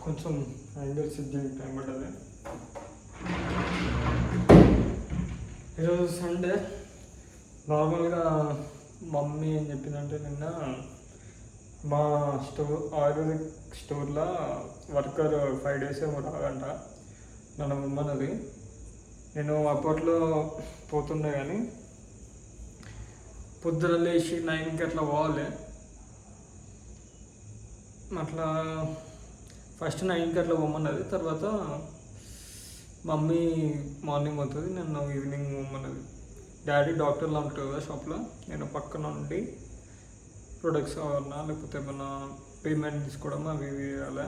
కొంచెం angle set చేయడానికి time పడ్డది. ఈరోజు సండే. నార్మల్గా మమ్మీ ఏం చెప్పిందంటే నిన్న మా ఆయుర్వేదిక్ స్టోర్లో వర్కర్ 5 days ఏమో రాదంట, నన్ను ఇమ్మన్నది. నేను అప్పట్లో పోతుండే కానీ పొద్దున లేచి 9కి అట్లా పోవాలి. అట్లా ఫస్ట్ 9కి అట్లా పోమన్నది. తర్వాత మమ్మీ మార్నింగ్ పోతుంది, నన్ను ఈవినింగ్ పోమన్నది. డాడీ డాక్టర్లో ఉంటారు కదా షాప్లో, నేను పక్కన ఉండి ప్రొడక్ట్స్ కావాలన్నా లేకపోతే ఏమన్నా పేమెంట్ తీసుకోవడం అవి ఇవి చేయాలి.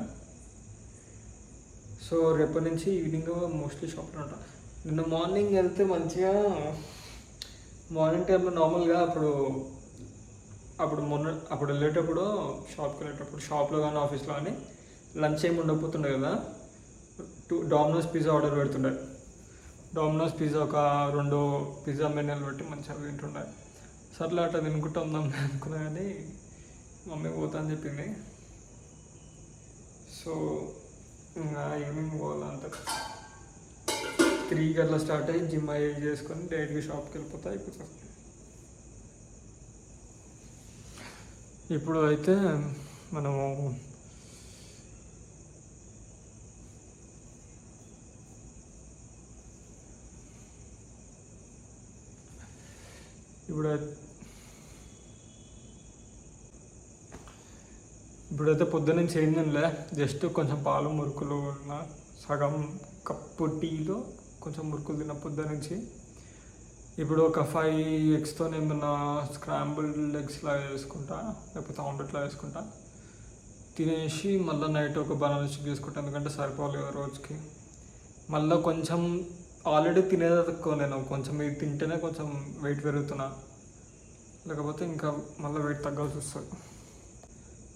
సో రేపటి నుంచి ఈవినింగ్ మోస్ట్లీ షాప్లో ఉంటా. నిన్న మార్నింగ్ వెళ్తే మంచిగా మార్నింగ్ టైంలో నార్మల్గా అప్పుడు వెళ్ళేటప్పుడు షాప్కి వెళ్ళేటప్పుడు షాప్లో కానీ ఆఫీస్లో కానీ లంచ్ ఏమి ఉండకపోతుండే కదా, డామినోస్ పిజ్జా ఆర్డర్ పెడుతుండే. డామినోస్ పిజ్జా ఒక 2 పిజ్జా మెనూలు పెట్టి మంచిగా తింటుండే. సర్లే అట్లా తినుకుంటా ఉందాం అనుకున్నా కానీ మమ్మీ పోతా అని చెప్పింది. సో ఇంకా ఈవినింగ్ పోవాలంత 3కి అట్లా స్టార్ట్ అయ్యి జిమ్ అయ్యి చేసుకొని డైరెక్ట్గా షాప్కి వెళ్ళిపోతా అయిపోతుంది. ఇప్పుడు అయితే మనము ఇప్పుడైతే పొద్దున్నుంచి ఏం తినలే, జస్ట్ కొంచెం పాలు మురుకులు సగం కప్పు టీలో కొంచెం మురుకులు తిన్న పొద్దున్నుంచి. ఇప్పుడు ఒక 5 eggsతో ఏమన్నా స్క్రాంబుల్డ్ ఎగ్స్ లాగా వేసుకుంటా, లేకపోతే ఆమ్లెట్ లాగా వేసుకుంటా, తినేసి మళ్ళీ నైట్ ఒక బనానా షేక్ చేసుకుంటా, ఎందుకంటే సరిపోవాలి కదా రోజుకి. మళ్ళీ కొంచెం ఆల్రెడీ తినేది తక్కువ, నేను కొంచెం ఇది తింటేనే కొంచెం వెయిట్ పెరుగుతున్నా, లేకపోతే ఇంకా మళ్ళీ వెయిట్ తగ్గాల్సి వస్తుంది.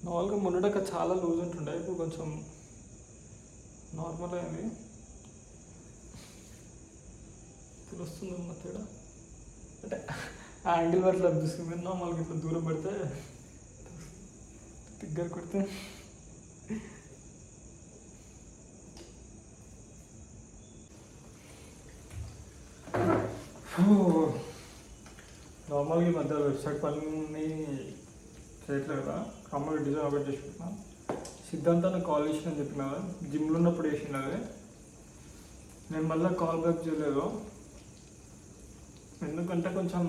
నార్మల్గా మొన్నటిదాకా చాలా లూజ్ ఉంటుండే, ఇప్పుడు కొంచెం నార్మల్ అయింది. ఇప్పుడు వస్తుందన్న తేడా, అంటే ఆ యాంగిల్ అట్లా అనిపిస్తుంది. నార్మల్గా ఇట్లా దూరం పడితే దగ్గర కొడితే నార్మల్గా ఈ మధ్య వెబ్సైట్ పని చేయట్లేదు కదా, కామన్ డిజైన్ ఒకటి చేసి పెట్టినా. సిద్ధాంతాన్ని కాల్ చేసిన అని చెప్పిన కదా, జిమ్లో ఉన్నప్పుడు వేసిన అదే. నేను మళ్ళీ కాల్ బ్యాక్ చేయలేదు, ఎందుకంటే కొంచెం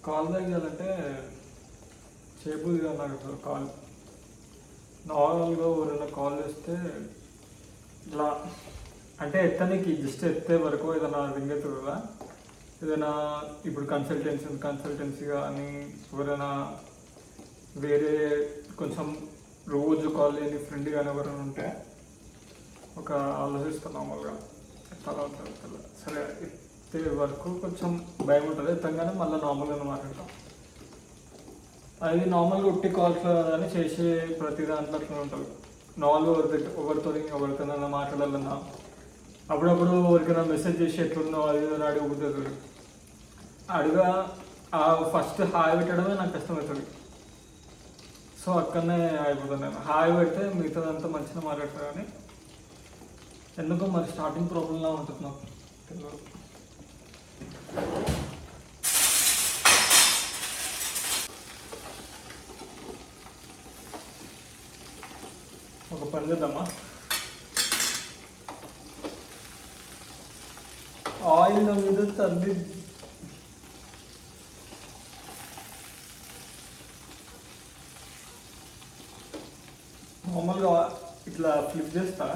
కాల్ బ్యాక్ చేయాలంటే చేయబుద్ది కదా నాకు అసలు. కాల్ నార్మల్గా ఎవరైనా కాల్ చేస్తే ఇలా అంటే ఎత్తనికి జస్ట్ ఎత్తే వరకు ఏదైనా రింగ్ అవుతుంది కదా, ఏదైనా ఇప్పుడు కన్సల్టెన్సీ కానీ ఎవరైనా వేరే కొంచెం రోజు కాల్ చేయని ఫ్రెండ్ కానీ ఎవరైనా ఉంటే ఒక ఆలోచిస్తాను నార్మల్గా తర్వాత సరే ఎత్తే వరకు కొంచెం భయం ఉంటుంది. ఎత్తంగానే మళ్ళీ నార్మల్గా మాట్లాడతాం. అది నార్మల్గా ఉట్టి కాల్స్లో కానీ చేసే ప్రతి దాంట్లో అట్లా ఉంటుంది. నార్మల్గా ఎవరితోనైనా మాట్లాడాలన్నా అప్పుడప్పుడు ఎవరికైనా మెసేజ్ చేసి ఎట్లున్నావు అది అడగబుద్ది అడుగా ఫస్ట్ హాయ్ పెట్టడమే నాకు కష్టమవుతుంది. సో అక్కడనే అయిపోతుంది. నేను హాయ్ పెడితే మిగతాదంతా మంచిగా మాట్లాడతాను, కానీ ఎందుకో మరి స్టార్టింగ్ ప్రాబ్లంలా ఉంటుంది నాకు తెలియదు. ఒక పని చేద్దామా, ఆయిల్ మీద తల్లి నార్మల్గా ఇట్లా ఫ్లిప్ చేస్తా.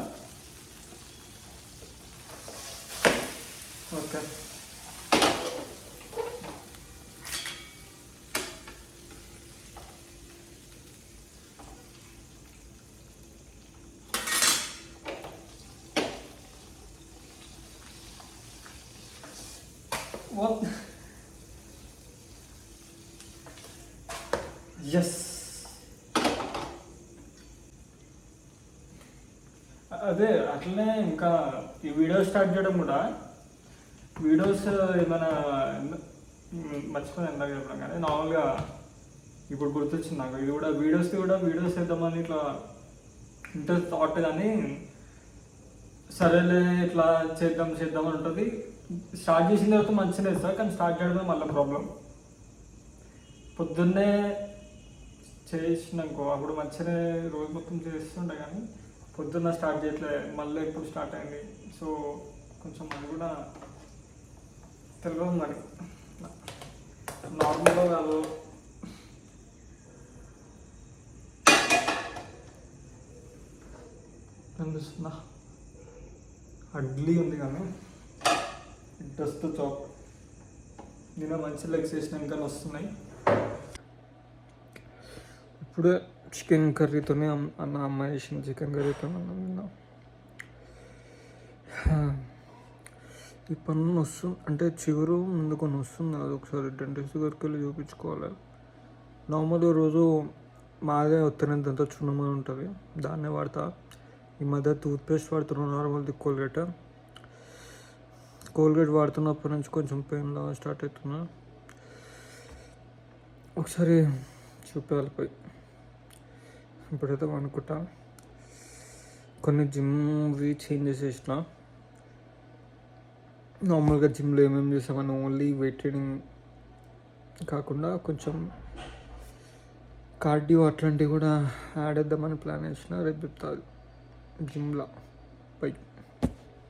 Okay, yes. అదే అట్లనే ఇంకా ఈ వీడియో స్టార్ట్ చేయడం కూడా, వీడియోస్ ఏమైనా మర్చిపోయి ఎందాక చెప్పడం కానీ నార్మల్గా ఇప్పుడు గుర్తొచ్చింది నాకు. ఇది కూడా వీడియోస్ వేద్దామని ఇట్లా ఇంట్రెస్ట్ థాట్ కానీ సరేలే ఇట్లా చేద్దాం చేద్దాం అని ఉంటుంది. స్టార్ట్ చేసిన తర్వాత మంచిగా సార్, కానీ స్టార్ట్ చేయడమే మళ్ళీ ప్రాబ్లం. పొద్దున్నే చేసినాకో అప్పుడు మంచిగానే రోజు మొత్తం చేస్తుండే, కానీ పొద్దున్న స్టార్ట్ చేయట్లే, మళ్ళీ ఎప్పుడు స్టార్ట్ అయింది. సో కొంచెం అది కూడా తెలియదు మరి, నార్మల్గా కాదు. అనిపిస్తుందా? అడ్లీ ఉంది కానీ డస్ట్ చాప్ నిన్న మంచి లెగ్స్ వేసినాక వస్తున్నాయి. ఇప్పుడే చికెన్ కర్రీతోనే అన్న అమ్మాయి వేసిన చికెన్ కర్రీతో అన్నం తిన్నా. ఈ పన్ను వస్తుంది అంటే చిగురు ముందుకొని వస్తుంది, అది ఒకసారి డెంటిస్ట్ దగ్గరికి వెళ్ళి చూపించుకోవాలి. నార్మల్గా రోజు మాదే ఒత్తినంత చున్నమని ఉంటుంది, దాన్నే వాడతా. ఈ మధ్య టూత్పేస్ట్ వాడుతున్నాను, నార్మల్ది కోల్గేట్ వాడుతున్నప్పటి నుంచి కొంచెం పెయిన్లా స్టార్ట్ అవుతున్నా. ఒకసారి చూపించాలి పోయి. ఇప్పుడైతే అనుకుంటా కొన్ని జిమ్వి చేంజ్ చేసేసిన. నార్మల్గా జిమ్లో ఏమేమి చేసామని ఓన్లీ వెయిట్ ట్రైనింగ్ కాకుండా కొంచెం కార్డియో అట్లాంటివి కూడా యాడ్ చేద్దామని ప్లాన్ వేసిన. రేపు చెప్తా జిమ్లో పై.